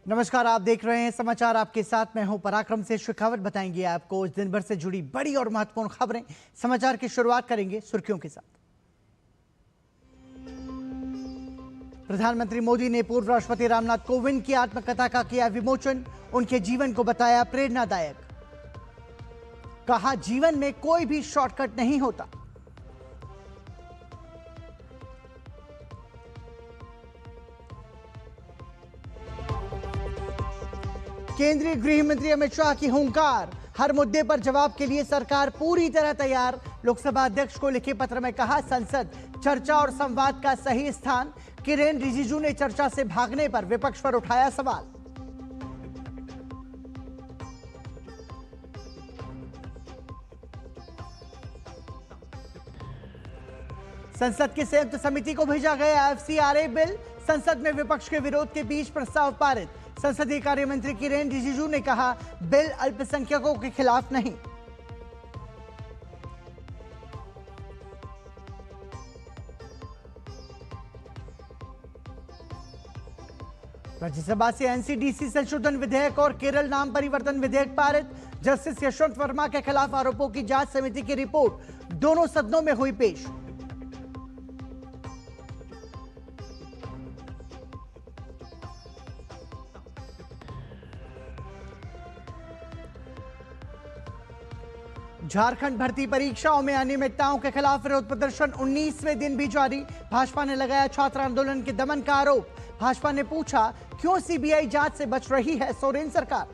नमस्कार, आप देख रहे हैं समाचार। आपके साथ मैं हूं पराक्रम से शेखावत। बताएंगे आपको दिन भर से जुड़ी बड़ी और महत्वपूर्ण खबरें। समाचार की शुरुआत करेंगे सुर्खियों के साथ। प्रधानमंत्री मोदी ने पूर्व राष्ट्रपति रामनाथ कोविंद की आत्मकथा का किया विमोचन। उनके जीवन को बताया प्रेरणादायक। कहा, जीवन में कोई भी शॉर्टकट नहीं होता। केंद्रीय गृह मंत्री अमित शाह की हुंकार, हर मुद्दे पर जवाब के लिए सरकार पूरी तरह तैयार। लोकसभा अध्यक्ष को लिखे पत्र में कहा, संसद चर्चा और संवाद का सही स्थान। किरेन रिजिजू ने चर्चा से भागने पर विपक्ष पर उठाया सवाल। संसद की संयुक्त समिति को भेजा गया एफसीआरए बिल। संसद में विपक्ष के विरोध के बीच प्रस्ताव पारित। संसदीय कार्य मंत्री किरेन रिजिजू ने कहा, बिल अल्पसंख्यकों के खिलाफ नहीं। राज्यसभा से एनसीडीसी संशोधन विधेयक और केरल नाम परिवर्तन विधेयक पारित। जस्टिस यशवंत वर्मा के खिलाफ आरोपों की जांच समिति की रिपोर्ट दोनों सदनों में हुई पेश। झारखंड भर्ती परीक्षाओं में अनियमितताओं के खिलाफ विरोध प्रदर्शन 19वें दिन भी जारी। भाजपा ने लगाया छात्र आंदोलन के दमन का आरोप। भाजपा ने पूछा, क्यों सीबीआई जांच से बच रही है सोरेन सरकार।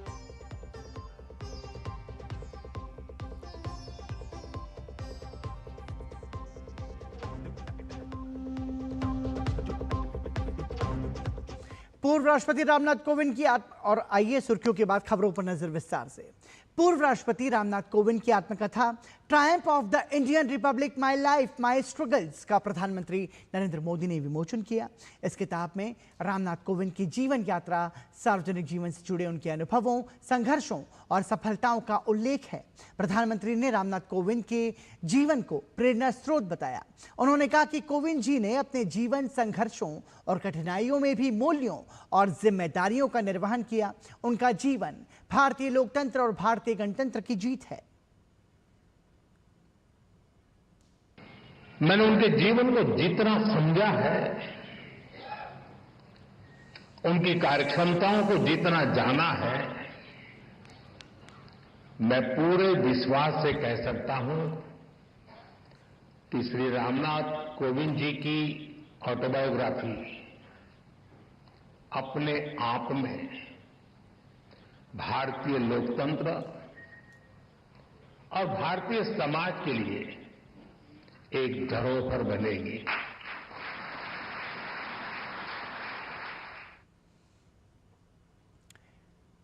पूर्व राष्ट्रपति रामनाथ कोविंद की और आइए सुर्खियों के बाद खबरों पर नजर विस्तार से। पूर्व राष्ट्रपति रामनाथ कोविंद की आत्मकथा Triumph of the Indian Republic, my life my struggles का प्रधानमंत्री नरेंद्र मोदी ने विमोचन किया। इस किताब में रामनाथ कोविंद की जीवन यात्रा, सार्वजनिक जीवन से जुड़े उनके अनुभवों, संघर्षों और सफलताओं का उल्लेख है। प्रधानमंत्री ने रामनाथ कोविंद के जीवन को प्रेरणा स्रोत बताया। उन्होंने कहा कि कोविंद जी ने अपने जीवन, संघर्षों और कठिनाइयों में भी मूल्यों और जिम्मेदारियों का निर्वहन किया। उनका जीवन भारतीय लोकतंत्र और भारतीय गणतंत्र की जीत है। मैंने उनके जीवन को जितना समझा है, उनकी कार्यक्षमताओं को जितना जाना है, मैं पूरे विश्वास से कह सकता हूं कि श्री रामनाथ कोविंद जी की ऑटोबायोग्राफी अपने आप में भारतीय लोकतंत्र और भारतीय समाज के लिए एक धरोहर बनेगी।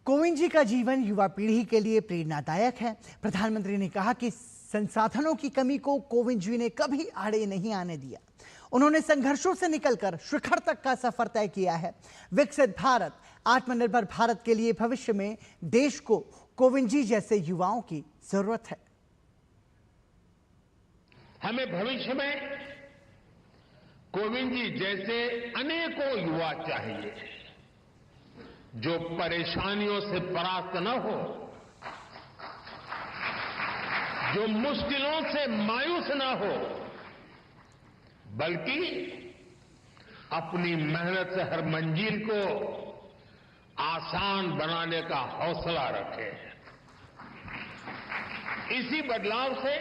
कोविंद जी का जीवन युवा पीढ़ी के लिए प्रेरणादायक है। प्रधानमंत्री ने कहा कि संसाधनों की कमी को कोविंद जी ने कभी आड़े नहीं आने दिया। उन्होंने संघर्षों से निकलकर शिखर तक का सफर तय किया है। विकसित भारत, आत्मनिर्भर भारत के लिए भविष्य में देश को कोविंद जी जैसे युवाओं की जरूरत है। हमें भविष्य में कोविंद जी जैसे अनेकों युवा चाहिए, जो परेशानियों से परास्त न हो, जो मुश्किलों से मायूस न हो, बल्कि अपनी मेहनत से हर मंजिल को आसान बनाने का हौसला रखे। इसी बदलाव से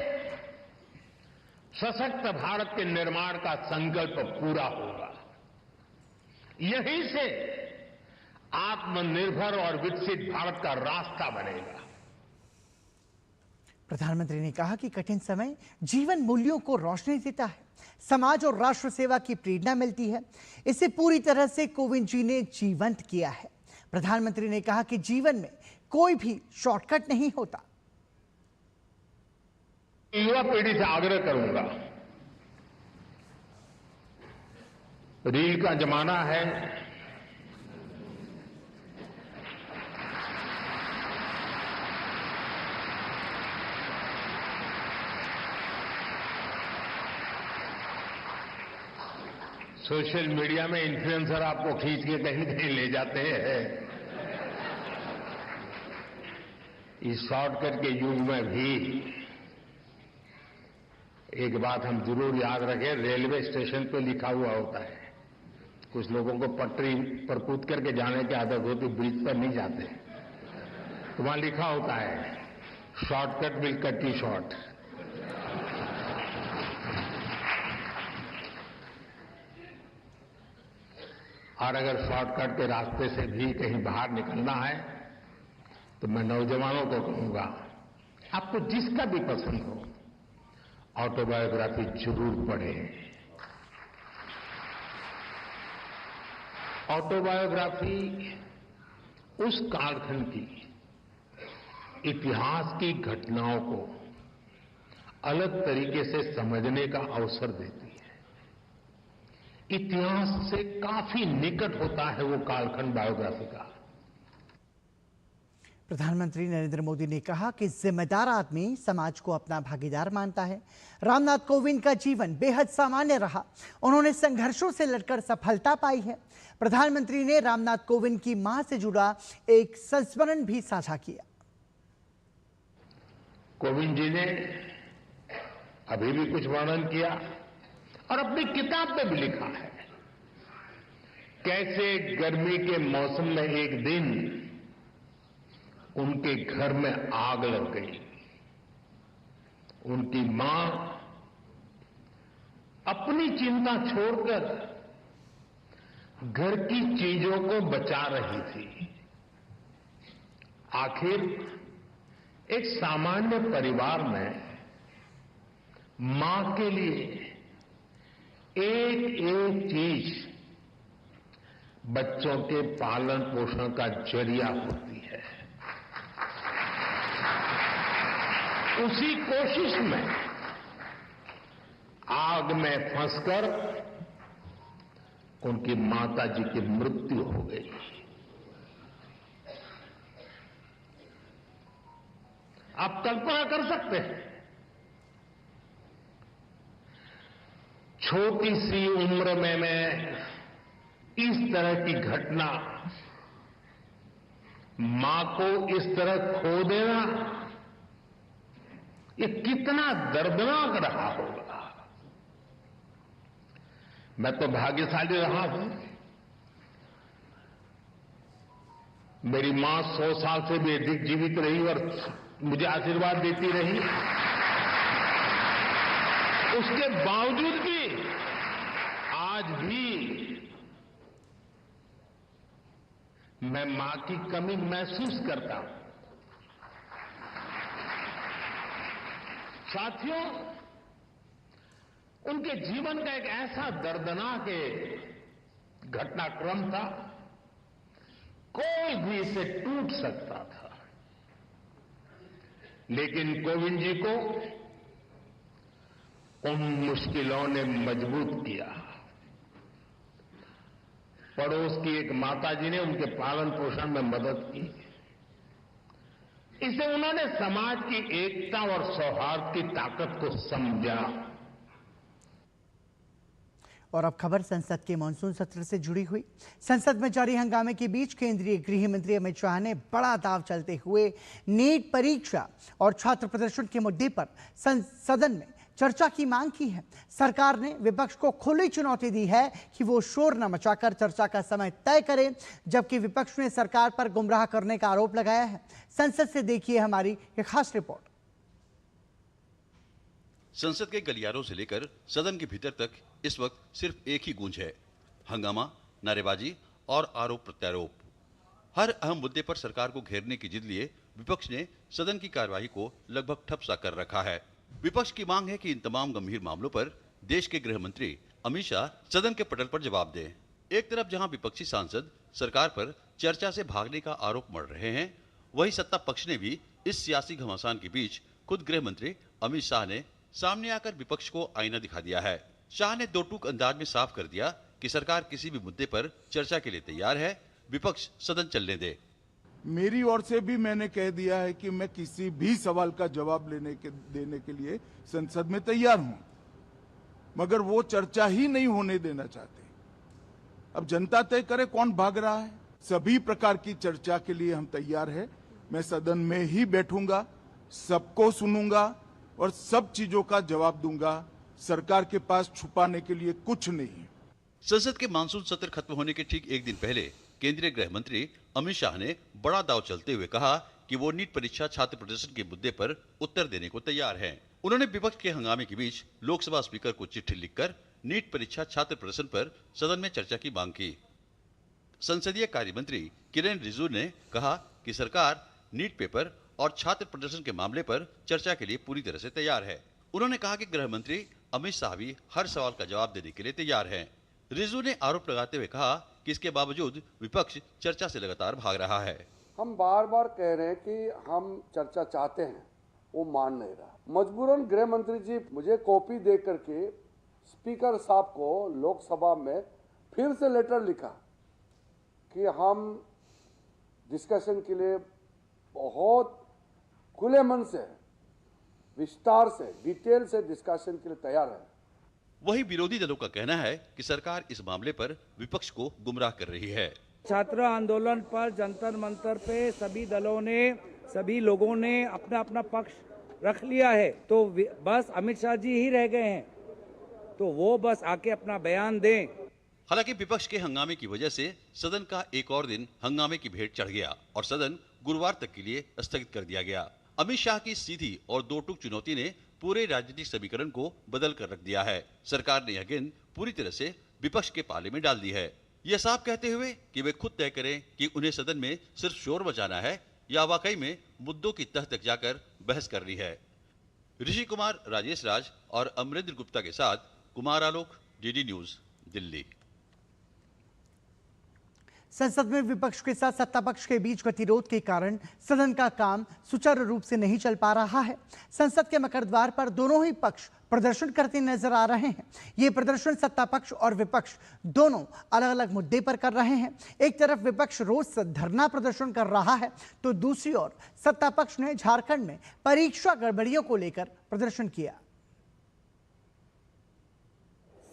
सशक्त भारत के निर्माण का संकल्प पूरा होगा। यहीं से आत्मनिर्भर और विकसित भारत का रास्ता बनेगा। प्रधानमंत्री ने कहा कि कठिन समय जीवन मूल्यों को रोशनी देता है, समाज और राष्ट्र सेवा की प्रेरणा मिलती है। इसे पूरी तरह से कोविंद जी ने जीवंत किया है। प्रधानमंत्री ने कहा कि जीवन में कोई भी शॉर्टकट नहीं होता। युवा पीढ़ी से आग्रह करूंगा रील का जमाना है। सोशल मीडिया में इन्फ्लुएंसर आपको खींच के कहीं कहीं ले जाते हैं। इस शॉर्टकट के युग में भी एक बात हम जरूर याद रखें, रेलवे स्टेशन पे लिखा हुआ होता है। कुछ लोगों को पटरी पर कूद करके जाने की आदत होती, ब्रिज पर नहीं जाते, तो वहां लिखा होता है shortcut will cut you short. और अगर शॉर्टकट के रास्ते से भी कहीं बाहर निकलना है तो मैं नौजवानों को कहूंगा, आपको जिसका भी पसंद हो ऑटोबायोग्राफी जरूर पढ़ें। ऑटोबायोग्राफी उस कालखंड की इतिहास की घटनाओं को अलग तरीके से समझने का अवसर देती है। इतिहास से काफी निकट होता है वो कालखंड बायोग्राफी का। प्रधानमंत्री नरेंद्र मोदी ने कहा कि जिम्मेदार आदमी समाज को अपना भागीदार मानता है। रामनाथ कोविंद का जीवन बेहद सामान्य रहा। उन्होंने संघर्षों से लड़कर सफलता पाई है। प्रधानमंत्री ने रामनाथ कोविंद की मां से जुड़ा एक संस्मरण भी साझा किया। कोविंद जी ने अभी भी कुछ वर्णन किया और अपनी किताब में भी लिखा है कैसे गर्मी के मौसम में एक दिन उनके घर में आग लग गई। उनकी मां अपनी चिंता छोड़कर घर की चीजों को बचा रही थी। आखिर एक सामान्य परिवार में मां के लिए एक एक चीज बच्चों के पालन पोषण का जरिया होती है। उसी कोशिश में आग में फंसकर उनकी माता जी की मृत्यु हो गई। आप कल्पना कर सकते हैं, छोटी सी उम्र में मैं इस तरह की घटना, मां को इस तरह खो देना, ये कितना दर्दनाक रहा होगा। मैं तो भाग्यशाली रहा हूं, मेरी मां 100 साल से भी अधिक जीवित रही और मुझे आशीर्वाद देती रही। उसके बावजूद भी आज भी मैं मां की कमी महसूस करता हूं। साथियों, उनके जीवन का एक ऐसा दर्दनाक घटनाक्रम था, कोई भी इसे टूट सकता था, लेकिन कोविंद जी को उन मुश्किलों ने मजबूत किया। पड़ोस की एक माताजी ने उनके पालन पोषण में मदद की। इसे उन्होंने समाज की एकता और सौहार्द की ताकत को समझा। और अब खबर संसद के मानसून सत्र से जुड़ी हुई। संसद में जारी हंगामे के बीच केंद्रीय गृह मंत्री अमित शाह ने बड़ा दांव चलते हुए नीट परीक्षा और छात्र प्रदर्शन के मुद्दे पर सदन में चर्चा की मांग की है। सरकार ने विपक्ष को खुली चुनौती दी है कि वो शोर न मचाकर चर्चा का समय तय करे, जबकि विपक्ष ने सरकार पर गुमराह करने का आरोप लगाया है। संसद से देखिए हमारी एक खास रिपोर्ट। संसद के गलियारों से लेकर सदन के भीतर तक इस वक्त सिर्फ एक ही गूंज है, हंगामा, नारेबाजी और आरोप प्रत्यारोप। हर अहम मुद्दे पर सरकार को घेरने की जिद लिए विपक्ष ने सदन की कार्यवाही को लगभग ठप सा कर रखा है। विपक्ष की मांग है कि इन तमाम गंभीर मामलों पर देश के गृह मंत्री अमित शाह सदन के पटल पर जवाब दें। एक तरफ जहां विपक्षी सांसद सरकार पर चर्चा से भागने का आरोप मढ़ रहे हैं, वहीं सत्ता पक्ष ने भी इस सियासी घमासान के बीच खुद गृह मंत्री अमित शाह ने सामने आकर विपक्ष को आईना दिखा दिया है। शाह ने दो टूक अंदाज में साफ कर दिया कि सरकार किसी भी मुद्दे पर चर्चा के लिए तैयार है, विपक्ष सदन चलने दे। मेरी ओर से भी मैंने कह दिया है कि मैं किसी भी सवाल का जवाब देने के लिए संसद में तैयार हूं, मगर वो चर्चा ही नहीं होने देना चाहते। अब जनता तय करे कौन भाग रहा है। सभी प्रकार की चर्चा के लिए हम तैयार हैं। मैं सदन में ही बैठूंगा, सबको सुनूंगा और सब चीजों का जवाब दूंगा। सरकार के पास छुपाने के लिए कुछ नहीं। संसद के मानसून सत्र खत्म होने के ठीक एक दिन पहले केंद्रीय गृह मंत्री अमित शाह ने बड़ा दांव चलते हुए कहा कि वो नीट परीक्षा छात्र प्रदर्शन के मुद्दे पर उत्तर देने को तैयार हैं। उन्होंने विपक्ष के हंगामे के बीच लोकसभा स्पीकर को चिट्ठी लिखकर नीट परीक्षा छात्र प्रदर्शन पर सदन में चर्चा की मांग की। संसदीय कार्य मंत्री किरेन रिजिजू ने कहा कि सरकार नीट पेपर और छात्र प्रदर्शन के मामले पर चर्चा के लिए पूरी तरह से तैयार है। उन्होंने कहा कि गृह मंत्री अमित शाह भी हर सवाल का जवाब देने के लिए तैयार हैं। रिजिजू ने आरोप लगाते हुए कहा कि इसके बावजूद विपक्ष चर्चा से लगातार भाग रहा है। हम बार बार कह रहे हैं कि हम चर्चा चाहते हैं, वो मान नहीं रहा। मजबूरन गृह मंत्री जी मुझे कॉपी दे करके स्पीकर साहब को लोकसभा में फिर से लेटर लिखा कि हम डिस्कशन के लिए बहुत खुले मन से, विस्तार से, डिटेल से डिस्कशन के लिए तैयार है। वहीं विरोधी दलों का कहना है कि सरकार इस मामले पर विपक्ष को गुमराह कर रही है। छात्र आंदोलन पर जंतर मंतर पे सभी दलों ने, सभी लोगों ने अपना अपना पक्ष रख लिया है, तो बस अमित शाह जी ही रह गए हैं, तो वो बस आके अपना बयान दें। हालांकि विपक्ष के हंगामे की वजह से सदन का एक और दिन हंगामे की भेंट चढ़ गया और सदन गुरुवार तक के लिए स्थगित कर दिया गया। अमित शाह की सीधी और दो टूक चुनौती ने पूरे राजनीतिक समीकरण को बदल कर रख दिया है। सरकार ने यह गेंद पूरी तरह से विपक्ष के पाले में डाल दी है, यह साफ कहते हुए कि वे खुद तय करें कि उन्हें सदन में सिर्फ शोर मचाना है या वाकई में मुद्दों की तह तक जाकर बहस करनी है। ऋषि कुमार, राजेश राज और अमरेंद्र गुप्ता के साथ कुमार आलोक, डीडी न्यूज, दिल्ली। संसद में विपक्ष के साथ सत्ता पक्ष के बीच गतिरोध के कारण सदन का काम सुचारू रूप से नहीं चल पा रहा है। संसद के मकर द्वार पर दोनों ही पक्ष प्रदर्शन करते नजर आ रहे हैं। ये प्रदर्शन सत्ता पक्ष और विपक्ष दोनों अलग अलग मुद्दे पर कर रहे हैं। एक तरफ विपक्ष रोज धरना प्रदर्शन कर रहा है, तो दूसरी ओर सत्ता पक्ष ने झारखंड में परीक्षा गड़बड़ियों को लेकर प्रदर्शन किया।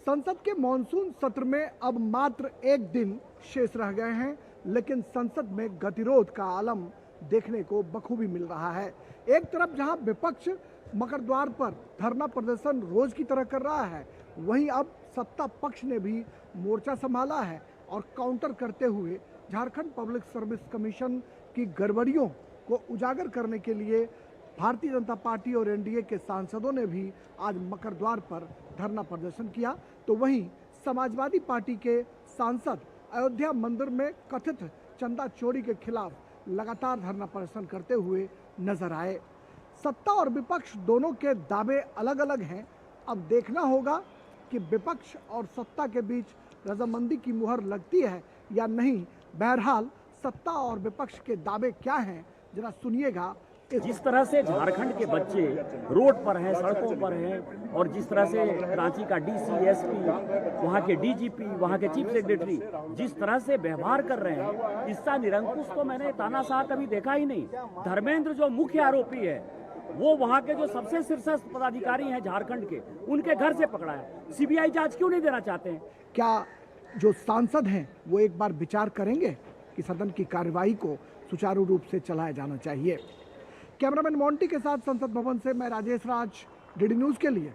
संसद के मॉनसून सत्र में अब मात्र एक दिन शेष रह गए हैं, लेकिन संसद में गतिरोध का आलम देखने को बखूबी मिल रहा है। एक तरफ जहां विपक्ष मकर द्वार पर धरना प्रदर्शन रोज की तरह कर रहा है, वहीं अब सत्ता पक्ष ने भी मोर्चा संभाला है और काउंटर करते हुए झारखंड पब्लिक सर्विस कमीशन की गड़बड़ियों को उजागर करने के लिए भारतीय जनता पार्टी और एनडीए के सांसदों ने भी आज मकर द्वार पर धरना प्रदर्शन किया। तो वहीं समाजवादी पार्टी के सांसद अयोध्या मंदिर में कथित चंदा चोरी के खिलाफ लगातार धरना प्रदर्शन करते हुए नजर आए। सत्ता और विपक्ष दोनों के दावे अलग अलग हैं। अब देखना होगा कि विपक्ष और सत्ता के बीच रजामंदी की मुहर लगती है या नहीं। बहरहाल सत्ता और विपक्ष के दावे क्या हैं, जरा सुनिएगा। जिस तरह से झारखंड के बच्चे रोड पर हैं, सड़कों पर हैं, और जिस तरह से रांची का डीसी, एसपी, वहाँ के डीजीपी, वहाँ के चीफ सेक्रेटरी जिस तरह से व्यवहार कर रहे हैं, इसका निरंकुश तो मैंने तानाशाह कभी देखा ही नहीं। धर्मेंद्र जो मुख्य आरोपी है, वो वहाँ के जो सबसे शीर्षस्थ पदाधिकारी हैं झारखंड के, उनके घर से पकड़ा है। सीबीआई जांच क्यों नहीं देना चाहते हैं? क्या जो सांसद हैं वो एक बार विचार करेंगे कि सदन की कार्यवाही को सुचारू रूप से चलाया जाना चाहिए? कैमरामैन मोंटी के साथ संसद भवन से मैं राजेश राज, डीडी न्यूज के लिए।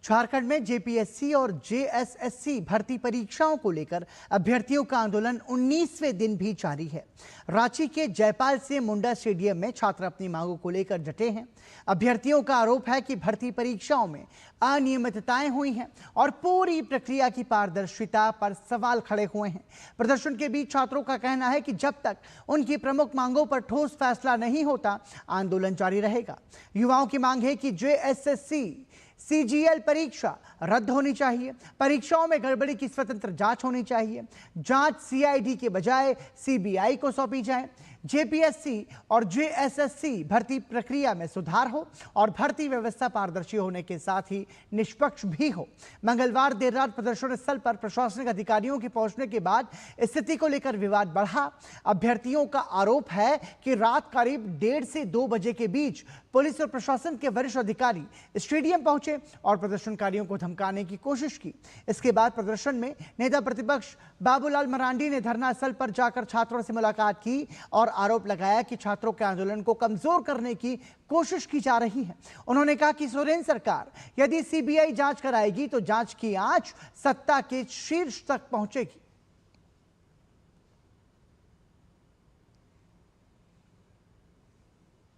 झारखंड में जेपीएससी और जेएसएससी भर्ती परीक्षाओं को लेकर अभ्यर्थियों का आंदोलन 19वें दिन भी जारी है। रांची के जयपाल से मुंडा स्टेडियम में छात्र अपनी मांगों को लेकर डटे हैं। अभ्यर्थियों का आरोप है कि भर्ती परीक्षाओं में अनियमितताएं हुई हैं और पूरी प्रक्रिया की पारदर्शिता पर सवाल खड़े हुए हैं। प्रदर्शन के बीच छात्रों का कहना है कि जब तक उनकी प्रमुख मांगों पर ठोस फैसला नहीं होता, आंदोलन जारी रहेगा। युवाओं की मांग है कि जेएसएससी सीजीएल परीक्षा रद्द होनी चाहिए। परीक्षाओं में गड़बड़ी की स्वतंत्र जांच होनी चाहिए। जांच सीआईडी के बजाय सीबीआई को सौंपी जाए। जेपीएससी और जेएसएससी भर्ती प्रक्रिया में सुधार हो और भर्ती व्यवस्था पारदर्शी होने के साथ ही निष्पक्ष भी हो। मंगलवार देर रात प्रदर्शन स्थल पर प्रशासनिक अधिकारियों के पहुंचने के बाद स्थिति को लेकर विवाद बढ़ा। अभ्यर्थियों का आरोप है कि रात करीब 1:30 से 2 बजे के बीच पुलिस और प्रशासन के वरिष्ठ अधिकारी स्टेडियम पहुंचे और प्रदर्शनकारियों को धमकाने की कोशिश की। इसके बाद प्रदर्शन में नेता प्रतिपक्ष बाबूलाल मरांडी ने धरना स्थल पर जाकर छात्रों से मुलाकात की और आरोप लगाया कि छात्रों के आंदोलन को कमजोर करने की कोशिश की जा रही है। उन्होंने कहा कि सोरेन सरकार यदि सीबीआई जांच कराएगी तो जांच की आंच सत्ता के शीर्ष तक पहुंचेगी।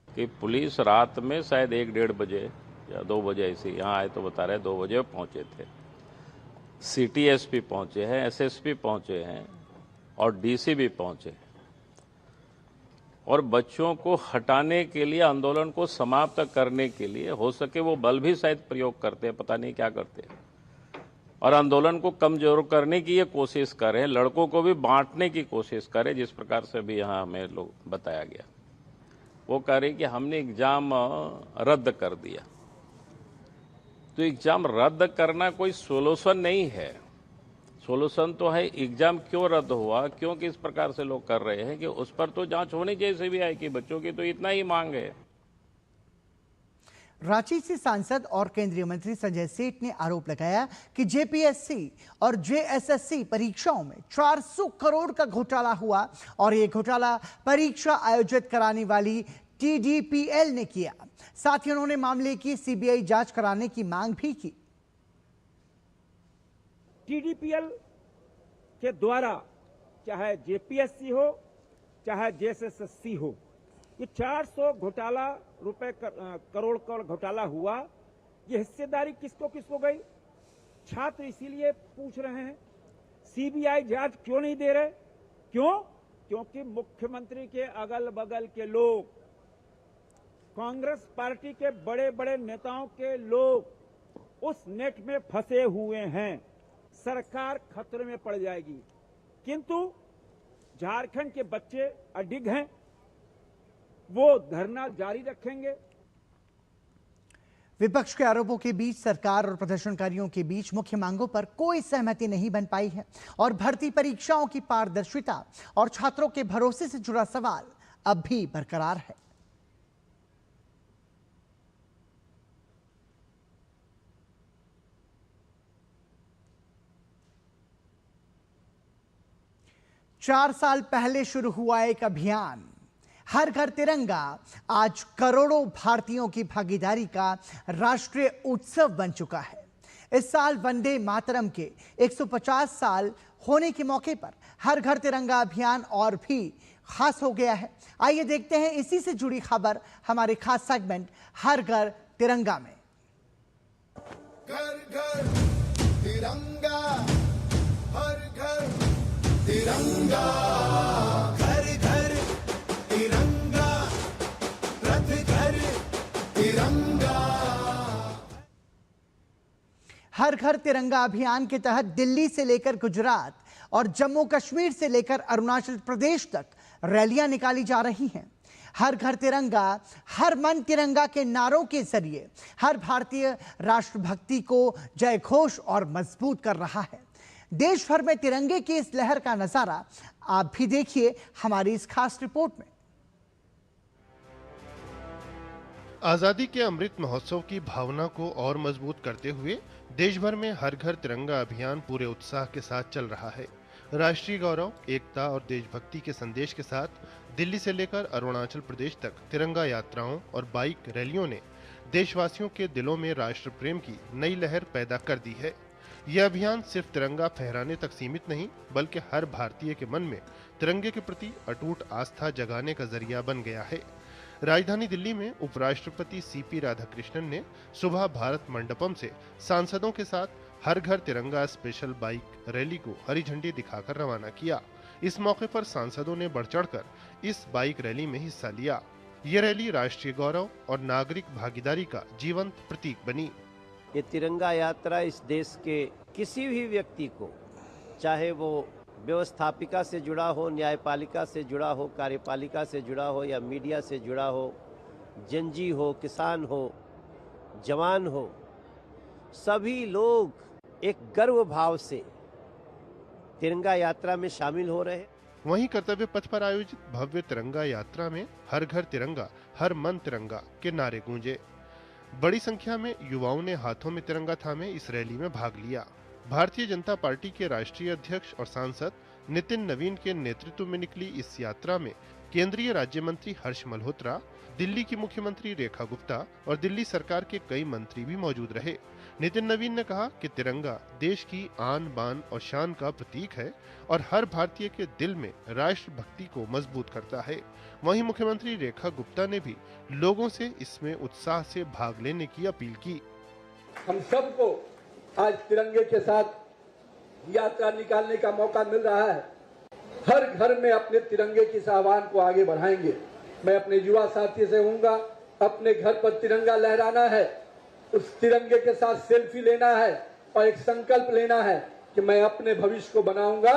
कि पुलिस रात में शायद 1-1:30 बजे या 2 बजे ऐसे यहाँ आए तो बता रहे 2 बजे पहुंचे थे। सिटी एसपी पहुंचे हैं, एसएसपी पहुंचे हैं और डीसी भी पहुंचे हैं और बच्चों को हटाने के लिए, आंदोलन को समाप्त करने के लिए हो सके वो बल भी शायद प्रयोग करते हैं, पता नहीं क्या करते हैं, और आंदोलन को कमजोर करने की ये कोशिश कर रहे हैं, लड़कों को भी बांटने की कोशिश कर रहे हैं। जिस प्रकार से भी यहाँ हमें लोग बताया गया, वो कह रहे कि हमने एग्जाम रद्द कर दिया। तो एग्जाम रद्द करना कोई सोल्यूशन नहीं है। सोल्यूशन तो है एग्जाम क्यों रद्द हुआ, क्यों किस प्रकार से लोग कर रहे हैं कि उस पर तो जांच होनी चाहिए सीबीआई की। बच्चों की तो इतना ही मांग है। रांची से सांसद और केंद्रीय मंत्री संजय सेठ ने आरोप लगाया कि जेपीएससी और जेएसएससी परीक्षाओं में 400 करोड़ का घोटाला हुआ और ये घोटाला परीक्षा आयोजित कराने वाली टीडीपीएल ने किया। साथ ही उन्होंने मामले की सीबीआई जांच कराने की मांग भी की। टीडीपीएल के द्वारा चाहे जेपीएससी हो चाहे जेएसएससी हो, ये 400 घोटाला रुपए करोड़ का घोटाला हुआ। ये हिस्सेदारी किसको किसको गई? छात्र इसीलिए पूछ रहे हैं सीबीआई जांच क्यों नहीं दे रहे। क्यों? क्योंकि मुख्यमंत्री के अगल बगल के लोग, कांग्रेस पार्टी के बड़े बड़े नेताओं के लोग उस नेट में फंसे हुए हैं। सरकार खतरे में पड़ जाएगी। किंतु झारखंड के बच्चे अडिग हैं, वो धरना जारी रखेंगे। विपक्ष के आरोपों के बीच सरकार और प्रदर्शनकारियों के बीच मुख्य मांगों पर कोई सहमति नहीं बन पाई है और भर्ती परीक्षाओं की पारदर्शिता और छात्रों के भरोसे से जुड़ा सवाल अब भी बरकरार है। चार साल पहले शुरू हुआ एक अभियान हर घर तिरंगा आज करोड़ों भारतीयों की भागीदारी का राष्ट्रीय उत्सव बन चुका है। इस साल वंदे मातरम के 150 साल होने के मौके पर हर घर तिरंगा अभियान और भी खास हो गया है। आइए देखते हैं इसी से जुड़ी खबर हमारे खास सेगमेंट हर घर तिरंगा में। घर घर तिरंगा, हर घर तिरंगा, घर घर तिरंगा, रथ घर तिरंगा। हर घर तिरंगा अभियान के तहत दिल्ली से लेकर गुजरात और जम्मू कश्मीर से लेकर अरुणाचल प्रदेश तक रैलियां निकाली जा रही हैं। हर घर तिरंगा, हर मन तिरंगा के नारों के जरिए हर भारतीय राष्ट्रभक्ति को जय घोष और मजबूत कर रहा है। देश भर में तिरंगे की इस लहर का नजारा आप भी देखिए हमारी इस खास रिपोर्ट में। आजादी के अमृत महोत्सव की भावना को और मजबूत करते हुए देश भर में हर घर तिरंगा अभियान पूरे उत्साह के साथ चल रहा है। राष्ट्रीय गौरव, एकता और देशभक्ति के संदेश के साथ दिल्ली से लेकर अरुणाचल प्रदेश तक तिरंगा यात्राओं और बाइक रैलियों ने देशवासियों के दिलों में राष्ट्र प्रेम की नई लहर पैदा कर दी है। यह अभियान सिर्फ तिरंगा फहराने तक सीमित नहीं, बल्कि हर भारतीय के मन में तिरंगे के प्रति अटूट आस्था जगाने का जरिया बन गया है। राजधानी दिल्ली में उपराष्ट्रपति सीपी राधाकृष्णन ने सुबह भारत मंडपम से सांसदों के साथ हर घर तिरंगा स्पेशल बाइक रैली को हरी झंडी दिखाकर रवाना किया। इस मौके पर सांसदों ने बढ़ चढ़कर इस बाइक रैली में हिस्सा लिया। ये रैली राष्ट्रीय गौरव और नागरिक भागीदारी का जीवंत प्रतीक बनी। ये तिरंगा यात्रा इस देश के किसी भी व्यक्ति को, चाहे वो व्यवस्थापिका से जुड़ा हो, न्यायपालिका से जुड़ा हो, कार्यपालिका से जुड़ा हो या मीडिया से जुड़ा हो, जनजी हो, किसान हो, जवान हो, सभी लोग एक गर्व भाव से तिरंगा यात्रा में शामिल हो रहे हैं। वहीं कर्तव्य पथ पर आयोजित भव्य तिरंगा यात्रा में हर घर तिरंगा, हर मन तिरंगा के नारे गूंजे। बड़ी संख्या में युवाओं ने हाथों में तिरंगा थामे इस रैली में भाग लिया। भारतीय जनता पार्टी के राष्ट्रीय अध्यक्ष और सांसद नितिन नवीन के नेतृत्व में निकली इस यात्रा में केंद्रीय राज्य मंत्री हर्ष मल्होत्रा, दिल्ली की मुख्यमंत्री रेखा गुप्ता और दिल्ली सरकार के कई मंत्री भी मौजूद रहे। नितिन नवीन ने कहा कि तिरंगा देश की आन बान और शान का प्रतीक है और हर भारतीय के दिल में राष्ट्रभक्ति को मजबूत करता है। वहीं मुख्यमंत्री रेखा गुप्ता ने भी लोगों से इसमें उत्साह से भाग लेने की अपील की। हम सबको आज तिरंगे के साथ यात्रा निकालने का मौका मिल रहा है। हर घर में अपने तिरंगे की आह्वान को आगे बढ़ाएंगे। मैं अपने युवा साथी से कहूंगा, अपने घर पर तिरंगा लहराना है, उस तिरंगे के साथ सेल्फी लेना है और एक संकल्प लेना है कि मैं अपने भविष्य को बनाऊंगा।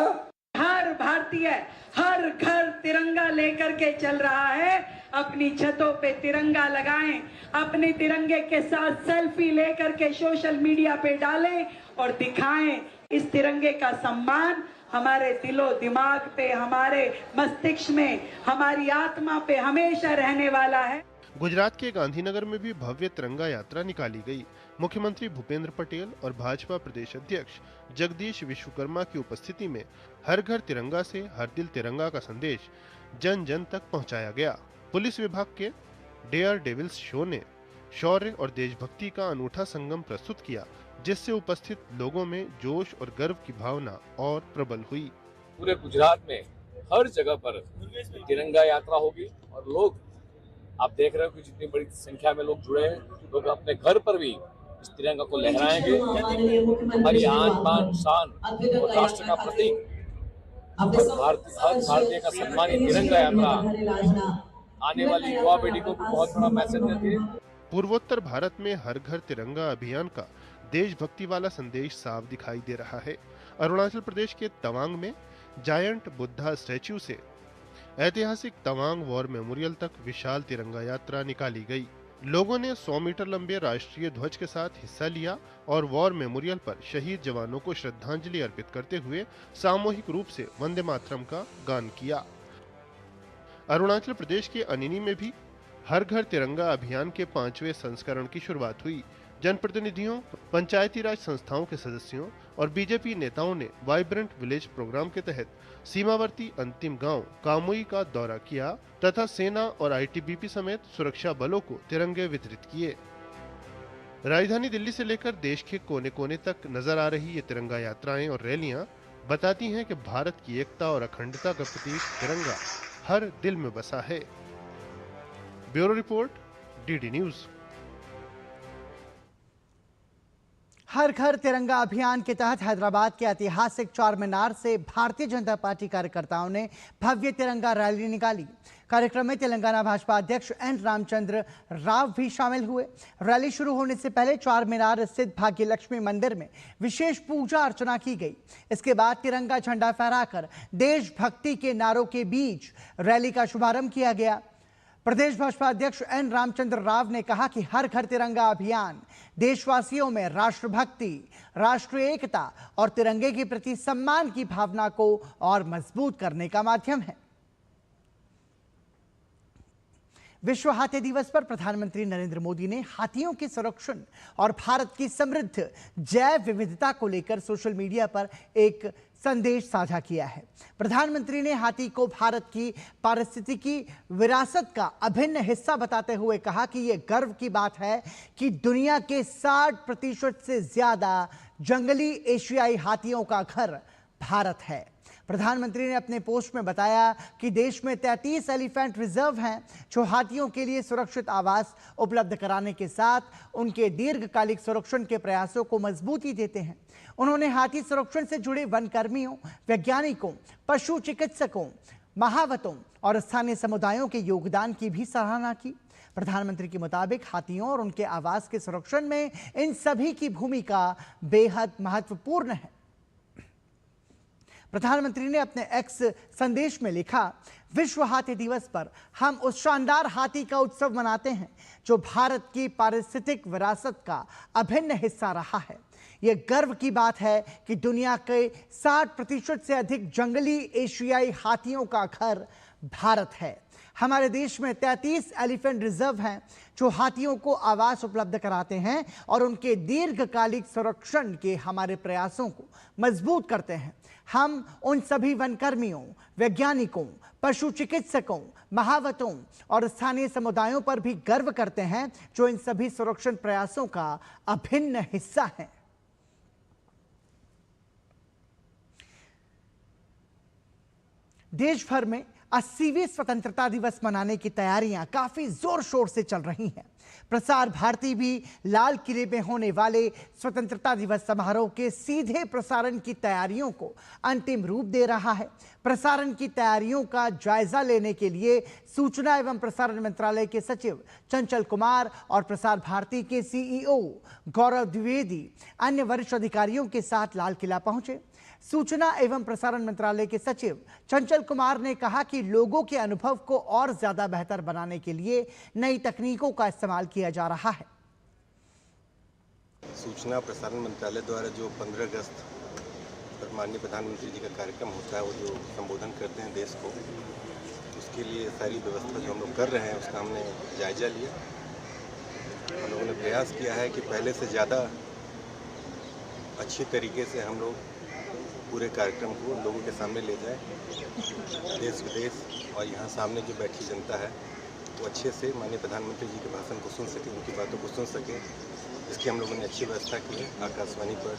हर भारतीय हर घर तिरंगा लेकर के चल रहा है। अपनी छतों पे तिरंगा लगाएं, अपने तिरंगे के साथ सेल्फी लेकर के सोशल मीडिया पे डालें और दिखाएं। इस तिरंगे का सम्मान हमारे दिलो दिमाग पे, हमारे मस्तिष्क में, हमारी आत्मा पे हमेशा रहने वाला है। गुजरात के गांधीनगर में भी भव्य तिरंगा यात्रा निकाली गई। मुख्यमंत्री भूपेंद्र पटेल और भाजपा प्रदेश अध्यक्ष जगदीश विश्वकर्मा की उपस्थिति में हर घर तिरंगा से हर दिल तिरंगा का संदेश जन जन तक पहुंचाया गया। पुलिस विभाग के डेयर डेविल्स शो ने शौर्य और देशभक्ति का अनूठा संगम प्रस्तुत किया, जिससे उपस्थित लोगों में जोश और गर्व की भावना और प्रबल हुई। पूरे गुजरात में हर जगह पर तिरंगा यात्रा होगी और लोग, आप देख रहे हो कि जितनी बड़ी संख्या में लोग जुड़े हैं, लोग अपने घर पर भी इस तिरंगा को लहराएंगे। हमारी आन बान शान और राष्ट्र का प्रतीक, हर भारतीय का सम्मान ये तिरंगा यात्रा आने वाली युवा पीढ़ी को भी बहुत बड़ा मैसेज देती है। पूर्वोत्तर भारत में हर घर तिरंगा अभियान का देशभक्ति वाला संदेश साफ दिखाई दे रहा है। अरुणाचल प्रदेश के तवांग में जायंट बुद्धा स्टैच्यू से ऐतिहासिक तवांग वॉर मेमोरियल तक विशाल तिरंगा यात्रा निकाली गई। लोगों ने 100 मीटर लंबे राष्ट्रीय ध्वज के साथ हिस्सा लिया और वॉर मेमोरियल पर शहीद जवानों को श्रद्धांजलि अर्पित करते हुए सामूहिक रूप से वंदे मातरम का गान किया। अरुणाचल प्रदेश के अनिनी में भी हर घर तिरंगा अभियान के 5वें संस्करण की शुरुआत हुई। जनप्रतिनिधियों, पंचायती राज संस्थाओं के सदस्यों और बीजेपी नेताओं ने वाइब्रेंट विलेज प्रोग्राम के तहत सीमावर्ती अंतिम गांव कामुई का दौरा किया तथा सेना और आईटीबीपी समेत सुरक्षा बलों को तिरंगे वितरित किए। राजधानी दिल्ली से लेकर देश के कोने कोने तक नजर आ रही ये तिरंगा यात्राएं और रैलियां बताती हैं कि भारत की एकता और अखंडता का प्रतीक तिरंगा हर दिल में बसा है। Bureau report, DD news. हर घर तिरंगा अभियान के तहत हैदराबाद के ऐतिहासिक चार मीनार से भारतीय जनता पार्टी कार्यकर्ताओं ने भव्य तिरंगा रैली निकाली। कार्यक्रम में तेलंगाना भाजपा अध्यक्ष एन रामचंद्र राव भी शामिल हुए। रैली शुरू होने से पहले चार मीनार स्थित भाग्य लक्ष्मी मंदिर में विशेष पूजा अर्चना की गई। इसके बाद तिरंगा झंडा फहराकर देशभक्ति के नारों के बीच रैली का शुभारंभ किया गया। प्रदेश भाजपा अध्यक्ष एन रामचंद्र राव ने कहा कि हर घर तिरंगा अभियान देशवासियों में राष्ट्रभक्ति, राष्ट्रीय एकता और तिरंगे के प्रति सम्मान की भावना को और मजबूत करने का माध्यम है। विश्व हाथी दिवस पर प्रधानमंत्री नरेंद्र मोदी ने हाथियों के संरक्षण और भारत की समृद्ध जैव विविधता को लेकर सोशल मीडिया पर एक संदेश साझा किया है। प्रधानमंत्री ने हाथी को भारत की पारिस्थितिकी विरासत का अभिन्न हिस्सा बताते हुए कहा कि यह गर्व की बात है कि दुनिया के 60% से ज्यादा जंगली एशियाई हाथियों का घर भारत है। प्रधानमंत्री ने अपने पोस्ट में बताया कि देश में 33 एलिफेंट रिजर्व हैं जो हाथियों के लिए सुरक्षित आवास उपलब्ध कराने के साथ उनके दीर्घकालिक संरक्षण के प्रयासों को मजबूती देते हैं। उन्होंने हाथी संरक्षण से जुड़े वन कर्मियों, वैज्ञानिकों, पशु चिकित्सकों, महावतों और स्थानीय समुदायों के योगदान की भी सराहना की। प्रधानमंत्री के मुताबिक हाथियों और उनके आवास के संरक्षण में इन सभी की भूमिका बेहद महत्वपूर्ण है। प्रधानमंत्री ने अपने एक्स संदेश में लिखा, विश्व हाथी दिवस पर हम उस शानदार हाथी का उत्सव मनाते हैं जो भारत की पारिस्थितिक विरासत का अभिन्न हिस्सा रहा है। यह गर्व की बात है कि दुनिया के 60% से अधिक जंगली एशियाई हाथियों का घर भारत है। हमारे देश में 33 एलिफेंट रिजर्व हैं जो हाथियों को आवास उपलब्ध कराते हैं और उनके दीर्घकालिक संरक्षण के हमारे प्रयासों को मजबूत करते हैं। हम उन सभी वनकर्मियों, वैज्ञानिकों, पशु चिकित्सकों, महावतों और स्थानीय समुदायों पर भी गर्व करते हैं जो इन सभी संरक्षण प्रयासों का अभिन्न हिस्सा हैं। देश भर में 80वें स्वतंत्रता दिवस मनाने की तैयारियां काफी जोर शोर से चल रही हैं। प्रसार भारती भी लाल किले में होने वाले स्वतंत्रता दिवस समारोह के सीधे प्रसारण की तैयारियों को अंतिम रूप दे रहा है। प्रसारण की तैयारियों का जायजा लेने के लिए सूचना एवं प्रसारण मंत्रालय के सचिव चंचल कुमार और प्रसार भारती के सीईओ गौरव द्विवेदी अन्य वरिष्ठ अधिकारियों के साथ लाल किला पहुंचे। सूचना एवं प्रसारण मंत्रालय के सचिव चंचल कुमार ने कहा कि लोगों के अनुभव को और ज्यादा बेहतर बनाने के लिए नई तकनीकों का इस्तेमाल किया जा रहा है। सूचना प्रसारण मंत्रालय द्वारा जो 15 अगस्त पर माननीय प्रधानमंत्री जी का कार्यक्रम होता है, वो जो संबोधन करते हैं देश को, उसके लिए सारी व्यवस्था जो हम लोग कर रहे हैं उसका हमने जायजा लिया। हम लोगों ने प्रयास किया है कि पहले से ज़्यादा अच्छी तरीके से हम लोग पूरे कार्यक्रम को लोगों के सामने ले जाए, देश विदेश और यहाँ सामने जो बैठी जनता है वो अच्छे से माननीय प्रधानमंत्री जी के भाषण को सुन सके, उनकी बातों को सुन सके। इसकी हम लोगों ने अच्छी व्यवस्था की है आकाशवाणी पर,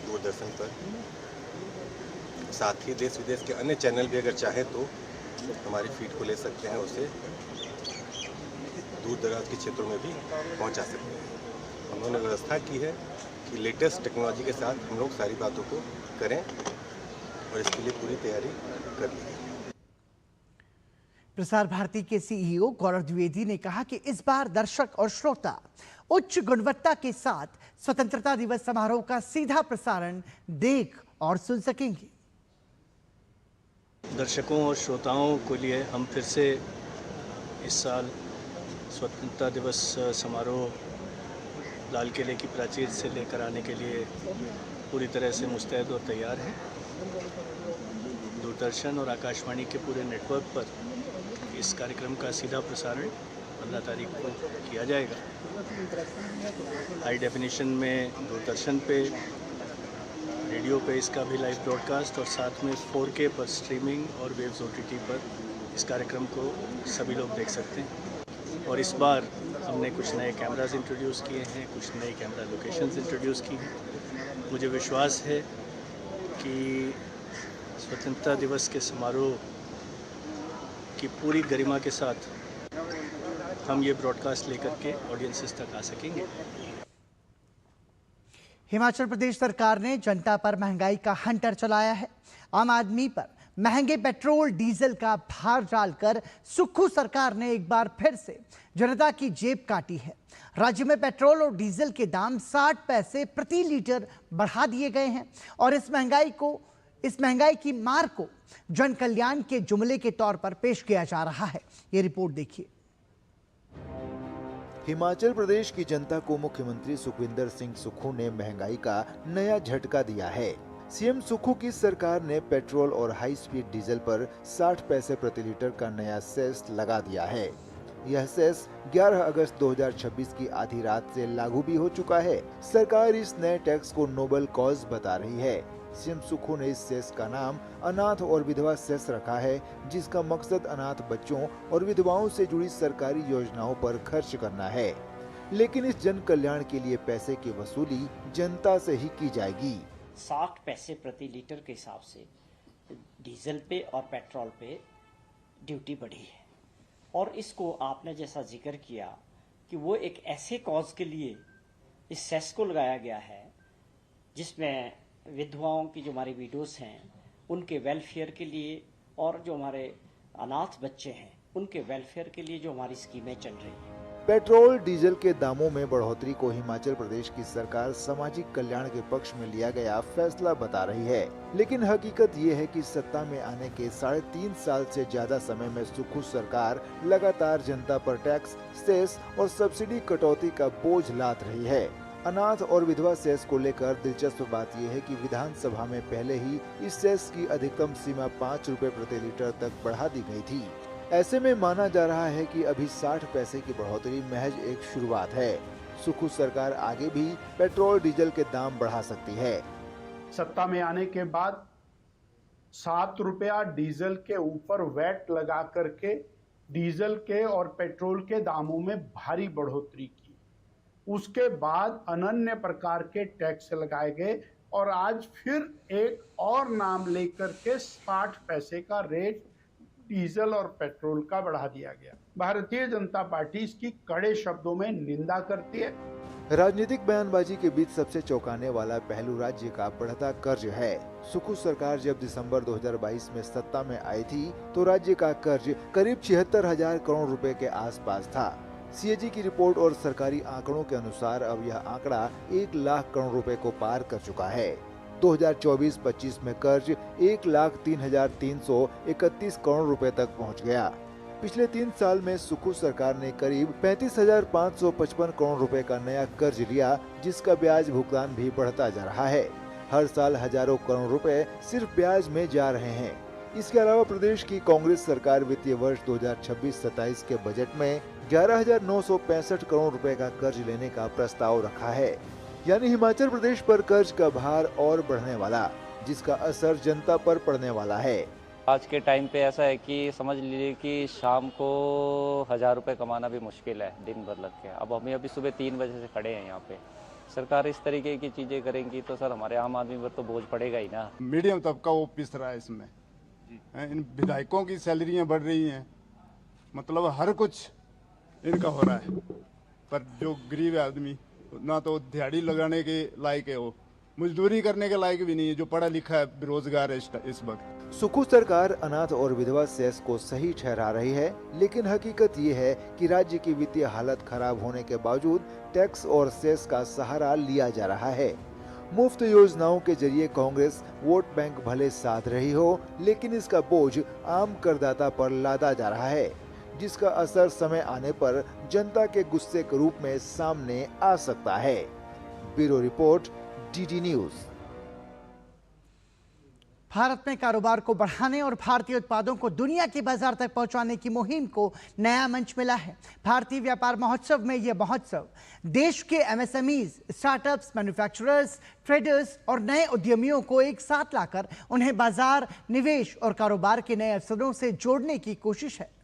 दूरदर्शन पर। साथ ही देश विदेश के अन्य चैनल भी अगर चाहे तो हमारी फीड को ले सकते हैं, उसे दूर दराज के क्षेत्रों में भी पहुँचा सकते हैं। हम लोगों ने व्यवस्था की है कि लेटेस्ट टेक्नोलॉजी के साथ हम लोग सारी बातों को करें और इसके लिए पूरी तैयारी कर ली है। प्रसार भारती के सीईओ गौरव द्विवेदी ने कहा कि इस बार दर्शक और श्रोता उच्च गुणवत्ता के साथ स्वतंत्रता दिवस समारोह का सीधा प्रसारण देख और सुन सकेंगे। दर्शकों और श्रोताओं के लिए हम फिर से इस साल स्वतंत्रता दिवस समारोह लाल किले की प्राचीर से लेकर आने के लिए पूरी तरह से मुस्तैद और तैयार हैं। दूरदर्शन और आकाशवाणी के पूरे नेटवर्क पर इस कार्यक्रम का सीधा प्रसारण 15 तारीख को किया जाएगा। हाई डेफिनेशन में दूरदर्शन पे, रेडियो पे इसका भी लाइव ब्रॉडकास्ट और साथ में 4K पर स्ट्रीमिंग और वेव्स OTT पर इस कार्यक्रम को सभी लोग देख सकते हैं। और इस बार हमने कुछ नए कैमरास इंट्रोड्यूस किए हैं, कुछ नए कैमरा लोकेशंस इंट्रोड्यूस की हैं। मुझे विश्वास है कि स्वतंत्रता दिवस के समारोह की पूरी गरिमा के साथ हम ये ब्रॉडकास्ट लेकर के ऑडियंसेस तक आ सकेंगे। हिमाचल प्रदेश सरकार ने जनता पर महंगाई का हंटर चलाया है। आम आदमी पर महंगे पेट्रोल डीजल का भार डालकर सुक्खू सरकार ने एक बार फिर से जनता की जेब काटी है। राज्य में पेट्रोल और डीजल के दाम 60 पैसे प्रति लीटर बढ़ा दिए गए हैं और इस महंगाई की मार को जन कल्याण के जुमले के तौर पर पेश किया जा रहा है। ये रिपोर्ट देखिए। हिमाचल प्रदेश की जनता को मुख्यमंत्री सुखविंदर सिंह सुक्खू ने महंगाई का नया झटका दिया है। सीएम सुक्खू की सरकार ने पेट्रोल और हाई स्पीड डीजल पर 60 पैसे प्रति लीटर का नया सेस लगा दिया है। यह सेस 11 अगस्त 2026 की आधी रात से लागू भी हो चुका है। सरकार इस नए टैक्स को नोबल कॉज बता रही है। सीएम सुक्खू ने इस सेस का नाम अनाथ और विधवा सेस रखा है, जिसका मकसद अनाथ बच्चों और विधवाओं से जुड़ी सरकारी योजनाओं पर खर्च करना है। लेकिन इस जन कल्याण के लिए पैसे की वसूली जनता से ही की जाएगी। 60 पैसे प्रति लीटर के हिसाब से डीजल पे और पेट्रोल पे ड्यूटी बढ़ी है और इसको आपने जैसा जिक्र किया कि वो एक ऐसे कॉज के लिए इस सेस को लगाया गया है जिसमें विधवाओं की जो हमारी विडोज हैं उनके वेलफेयर के लिए और जो हमारे अनाथ बच्चे हैं उनके वेलफेयर के लिए जो हमारी स्कीमें चल रही हैं। पेट्रोल डीजल के दामों में बढ़ोतरी को हिमाचल प्रदेश की सरकार सामाजिक कल्याण के पक्ष में लिया गया फैसला बता रही है, लेकिन हकीकत ये है कि सत्ता में आने के 3.5 साल से ज्यादा समय में सुक्खू सरकार लगातार जनता पर टैक्स, सेस और सब्सिडी कटौती का बोझ लाद रही है। अनाथ और विधवा सेस को लेकर दिलचस्प बात यह है कि विधानसभा में पहले ही इस सेस की अधिकतम सीमा 5 रुपए प्रति लीटर तक बढ़ा दी गई थी। ऐसे में माना जा रहा है कि अभी 60 पैसे की बढ़ोतरी महज एक शुरुआत है। सुक्खू सरकार आगे भी पेट्रोल डीजल के दाम बढ़ा सकती है। सत्ता में आने के बाद 7 रुपया डीजल के ऊपर वैट लगा करके डीजल के और पेट्रोल के दामों में भारी बढ़ोतरी की। उसके बाद अनन्य प्रकार के टैक्स लगाए गए और आज फिर एक और नाम लेकर के 60 पैसे का रेट डीजल और पेट्रोल का बढ़ा दिया गया। भारतीय जनता पार्टी इसकी कड़े शब्दों में निंदा करती है। राजनीतिक बयानबाजी के बीच सबसे चौंकाने वाला पहलू राज्य का बढ़ता कर्ज है। सुक्खू सरकार जब दिसंबर 2022 में सत्ता में आई थी तो राज्य का कर्ज करीब 76,000 करोड़ रुपए के आसपास था। सीएजी की रिपोर्ट और सरकारी आंकड़ों के अनुसार अब यह आंकड़ा 1 लाख करोड़ रुपए को पार कर चुका है। 2024-25 में कर्ज 1,03,331 करोड़ रुपए तक पहुंच गया। पिछले 3 साल में सुक्खू सरकार ने करीब 35,555 करोड़ रुपए का नया कर्ज लिया, जिसका ब्याज भुगतान भी बढ़ता जा रहा है। हर साल हजारों करोड़ रुपए सिर्फ ब्याज में जा रहे हैं। इसके अलावा प्रदेश की कांग्रेस सरकार वित्तीय वर्ष 2026-27 के बजट में 11,965 करोड़ रुपए का कर्ज लेने का प्रस्ताव रखा है। यानी हिमाचल प्रदेश पर कर्ज का भार और बढ़ने वाला, जिसका असर जनता पर पड़ने वाला है। आज के टाइम पे ऐसा है कि समझ लीजिए कि शाम को 1,000 रुपए कमाना भी मुश्किल है दिन भर लग के। अब हम अभी सुबह 3 बजे से खड़े हैं यहाँ पे। सरकार इस तरीके की चीजें करेंगी तो सर हमारे आम आदमी पर तो बोझ पड़ेगा ही ना। मीडियम तबका वो पिस रहा है इसमें। इन विधायकों की सैलरियां बढ़ रही हैं, मतलब हर कुछ इनका हो रहा है, पर जो गरीब आदमी ना तो दिहाड़ी लगाने के लायक है, वो मजदूरी करने के लायक भी नहीं है, जो पढ़ा लिखा है बेरोजगार है इस वक्त। सुक्खू सरकार अनाथ और विधवा सेस को सही ठहरा रही है, लेकिन हकीकत ये है कि राज्य की वित्तीय हालत खराब होने के बावजूद टैक्स और सेस का सहारा लिया जा रहा है। मुफ्त योजनाओं के जरिए कांग्रेस वोट बैंक भले साध रही हो, लेकिन इसका बोझ आम करदाता पर लादा जा रहा है, जिसका असर समय आने पर जनता के गुस्से के रूप में सामने आ सकता है। Bureau report, DD news. Bharat में कारोबार को बढ़ाने और भारतीय उत्पादों को दुनिया के बाजार तक पहुंचाने की मुहिम को नया मंच मिला है। भारतीय व्यापार महोत्सव में यह महोत्सव देश के एमएसएमईज, स्टार्टअप्स, मैन्युफैक्चरर्स, ट्रेडर्स और नए उद्यमियों को एक साथ लाकर उन्हें बाजार, निवेश और कारोबार के नए अवसरों से जोड़ने की कोशिश है।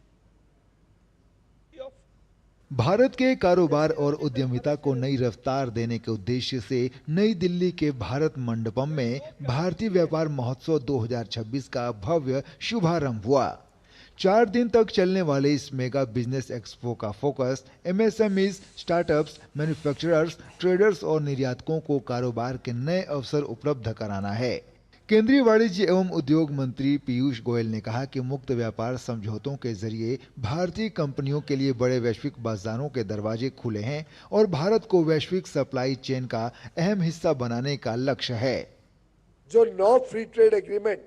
भारत के कारोबार और उद्यमिता को नई रफ्तार देने के उद्देश्य से नई दिल्ली के भारत मंडपम में भारतीय व्यापार महोत्सव 2026 का भव्य शुभारंभ हुआ। 4 दिन तक चलने वाले इस मेगा बिजनेस एक्सपो का focus MSMEs, startups, manufacturers, traders और निर्यातकों को कारोबार के नए अवसर उपलब्ध कराना है। केंद्रीय वाणिज्य एवं उद्योग मंत्री पीयूष गोयल ने कहा कि मुक्त व्यापार समझौतों के जरिए भारतीय कंपनियों के लिए बड़े वैश्विक बाजारों के दरवाजे खुले हैं और भारत को वैश्विक सप्लाई चेन का अहम हिस्सा बनाने का लक्ष्य है। जो 9 free trade agreement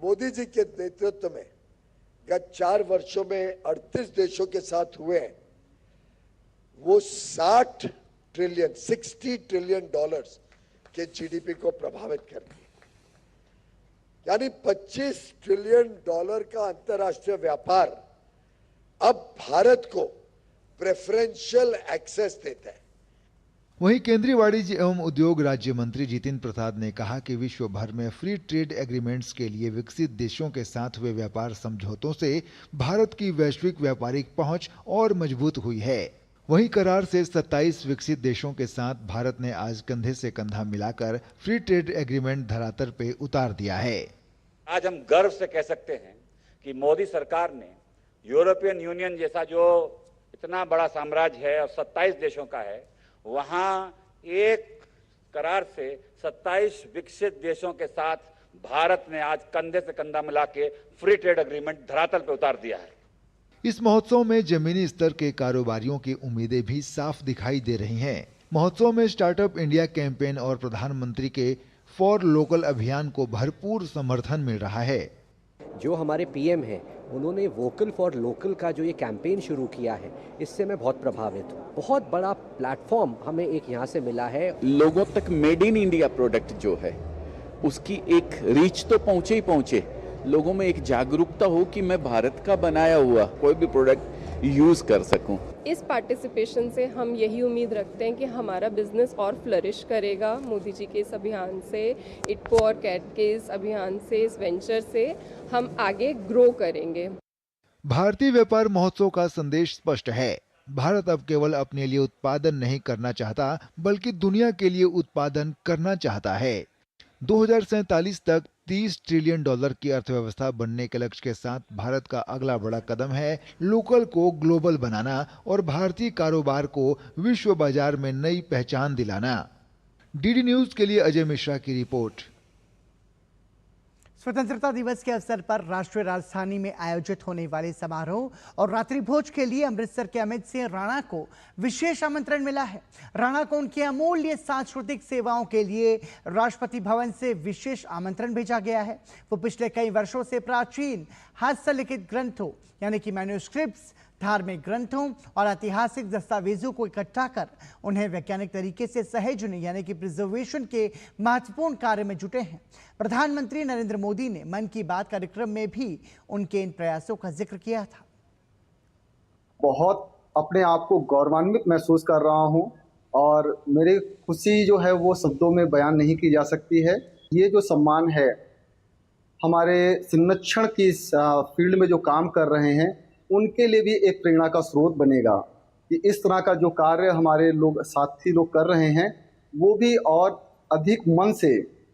Modi ji के नेतृत्व में गत 4 वर्षों में 38 देशों के साथ हुए हैं, वो 60 ट्रिलियन डॉलर्स के जीडीपी को प्रभावित करेंगे। यानी 25 ट्रिलियन डॉलर का अंतर्राष्ट्रीय व्यापार अब भारत को प्रेफरेंशियल एक्सेस देता है। वहीं केंद्रीय वाणिज्य एवं उद्योग राज्य मंत्री जितिन प्रसाद ने कहा कि विश्व भर में फ्री ट्रेड एग्रीमेंट्स के लिए विकसित देशों के साथ हुए व्यापार समझौतों से भारत की वैश्विक व्यापारिक पहुंच और मजबूत हुई है। वहीं करार से 27 विकसित देशों के साथ भारत ने आज कंधे से कंधा मिलाकर फ्री ट्रेड एग्रीमेंट धरातल पे उतार दिया है। आज हम गर्व से कह सकते हैं कि मोदी सरकार ने यूरोपियन यूनियन जैसा जो इतना बड़ा साम्राज्य है और 27 देशों का है, वहां एक करार से 27 विकसित देशों के साथ भारत ने आज कंधे से कंधा मिला के फ्री ट्रेड एग्रीमेंट धरातल पे उतार दिया है। इस महोत्सव में जमीनी स्तर के कारोबारियों की उम्मीदें भी साफ दिखाई दे रही हैं। महोत्सव में स्टार्टअप इंडिया कैंपेन और प्रधानमंत्री के फॉर लोकल अभियान को भरपूर समर्थन मिल रहा है। जो हमारे पीएम हैं, उन्होंने वोकल फॉर लोकल का जो ये कैंपेन शुरू किया है, इससे मैं बहुत प्रभावित हूँ। बहुत बड़ा प्लेटफॉर्म हमें एक यहाँ से मिला है। लोगों तक मेड इन इंडिया प्रोडक्ट जो है उसकी एक रीच तो पहुँचे ही पहुँचे, लोगों में एक जागरूकता हो कि मैं भारत का बनाया हुआ कोई भी प्रोडक्ट यूज कर सकूं। इस पार्टिसिपेशन से हम यही उम्मीद रखते हैं कि हमारा बिजनेस और फ्लरिश करेगा। मोदी जी के इस अभियान से, इटको और कैट के इस अभियान से, इस वेंचर से हम आगे ग्रो करेंगे। भारतीय व्यापार महोत्सव का संदेश स्पष्ट है। भारत अब केवल अपने लिए उत्पादन नहीं करना चाहता, बल्कि दुनिया के लिए उत्पादन करना चाहता है। 2047 तक $30 ट्रिलियन की अर्थव्यवस्था बनने के लक्ष्य के साथ भारत का अगला बड़ा कदम है लोकल को ग्लोबल बनाना और भारतीय कारोबार को विश्व बाजार में नई पहचान दिलाना। डीडी न्यूज के लिए अजय मिश्रा की रिपोर्ट। स्वतंत्रता दिवस के अवसर पर राष्ट्रीय राजधानी में आयोजित होने वाले समारोह और रात्रि भोज के लिए अमृतसर के अमित सिंह राणा को विशेष आमंत्रण मिला है। राणा को उनकी अमूल्य सांस्कृतिक सेवाओं के लिए राष्ट्रपति भवन से विशेष आमंत्रण भेजा गया है। वो पिछले कई वर्षों से प्राचीन हस्तलिखित ग्रंथों यानी कि मैन्युस्क्रिप्ट्स, धार्मिक ग्रंथों और ऐतिहासिक दस्तावेजों को इकट्ठा कर उन्हें वैज्ञानिक तरीके से सहेजने यानी कि प्रिजर्वेशन के महत्वपूर्ण कार्य में जुटे हैं। प्रधानमंत्री नरेंद्र मोदी ने मन की बात कार्यक्रम में भी उनके इन प्रयासों का जिक्र किया था। बहुत अपने आप को गौरवान्वित महसूस कर रहा हूं और मेरी खुशी जो है वो शब्दों में बयान नहीं की जा सकती है। ये जो सम्मान है हमारे संरक्षण की फील्ड में जो काम कर रहे हैं उनके लिए भी एक प्रेरणा का स्रोत बनेगा कि इस तरह का जो कार्य हमारे साथी लोग कर रहे हैं वो भी और अधिक मन से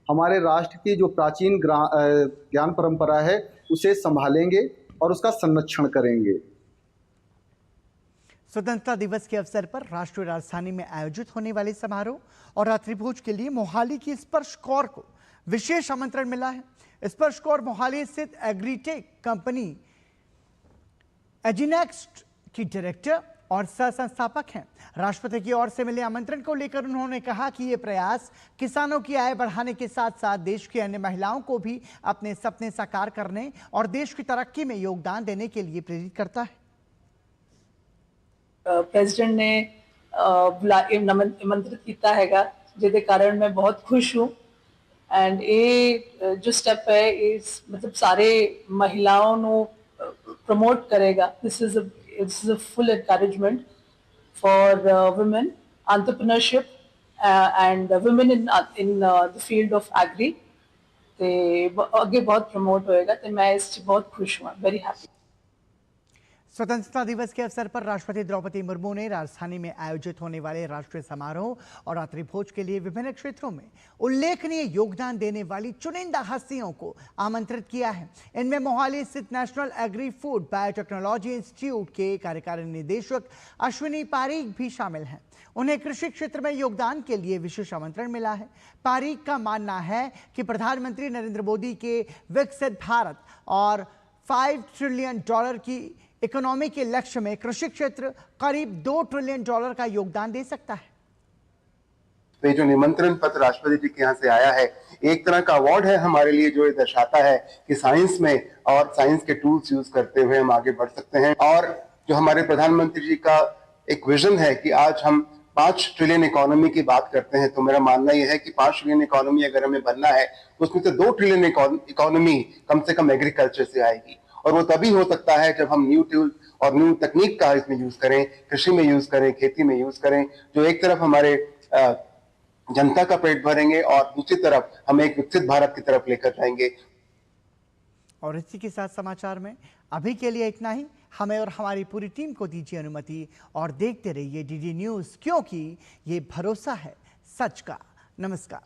हमारे राष्ट्र की जो प्राचीन ज्ञान परंपरा है उसे संभालेंगे और उसका संरक्षण करेंगे। स्वतंत्रता दिवस के अवसर पर राष्ट्रीय राजधानी में आयोजित होने वाले समारोह और रात्रिभोज के लिए मोहाली की स्पर्श कौर को विशेष आमंत्रण मिला है। स्पर्श कौर मोहाली स्थित एग्रीटेक कंपनी एजिनेक्स्ट की डायरेक्टर और सह संस्थापक हैं। राष्ट्रपति की ओर से मिले आमंत्रण को लेकर उन्होंने कहा कि ये प्रयास किसानों की आय बढ़ाने के साथ साथ देश की अन्य महिलाओं को भी अपने सपने साकार करने और देश की तरक्की में योगदान देने के लिए प्रेरित करता है। प्रेसिडेंट ने निमंत्रित किया हैगा जिसके कारण मैं बहुत खुश हूँ। एंड ये जो स्टेप है इस मतलब सारे महिलाओं को प्रमोट करेगा। This is a full encouragement for women entrepreneurship and women in the field of agri ते आगे बहुत प्रमोट होएगा। तो मैं इससे बहुत खुश हूँ, वेरी हैप्पी। स्वतंत्रता दिवस के अवसर पर राष्ट्रपति द्रौपदी मुर्मू ने राजधानी में आयोजित होने वाले राष्ट्रीय समारोह और रात्रिभोज के लिए विभिन्न क्षेत्रों में उल्लेखनीय योगदान देने वाली चुनिंदा हस्तियों को आमंत्रित किया है। इनमें मोहाली स्थित national agri food biotechnology institute के कार्यकारी निदेशक अश्विनी पारीक भी शामिल हैं। उन्हें कृषि क्षेत्र में योगदान के लिए विशेष आमंत्रण मिला है। पारीक का मानना है कि प्रधानमंत्री नरेंद्र मोदी के विकसित भारत और $5 ट्रिलियन की इकोनॉमी के लक्ष्य में कृषि क्षेत्र करीब $2 ट्रिलियन का योगदान दे सकता है। तो ये जो निमंत्रण पत्र राष्ट्रपति जी के यहाँ से आया है एक तरह का अवार्ड है हमारे लिए, जो ये दर्शाता है कि साइंस में और साइंस के टूल्स यूज करते हुए हम आगे बढ़ सकते हैं। और जो हमारे प्रधानमंत्री जी का एक विजन है कि आज हम 5 ट्रिलियन इकोनॉमी की बात करते हैं, तो मेरा मानना यह है कि 5 ट्रिलियन इकोनॉमी अगर हमें बनना है तो उसमें से 2 ट्रिलियन इकोनॉमी कम से कम एग्रीकल्चर से आएगी। और वो तभी हो सकता है जब हम न्यू टूल और न्यू तकनीक का इसमें यूज करें, कृषि में यूज करें, खेती में यूज करें, जो एक तरफ हमारे जनता का पेट भरेंगे और दूसरी तरफ हम एक विकसित भारत की तरफ लेकर जाएंगे। और इसी के साथ समाचार में अभी के लिए इतना ही। हमें और हमारी पूरी टीम को दीजिए अनुमति और देखते रहिए डीडी न्यूज, क्योंकि ये भरोसा है सच का। नमस्कार।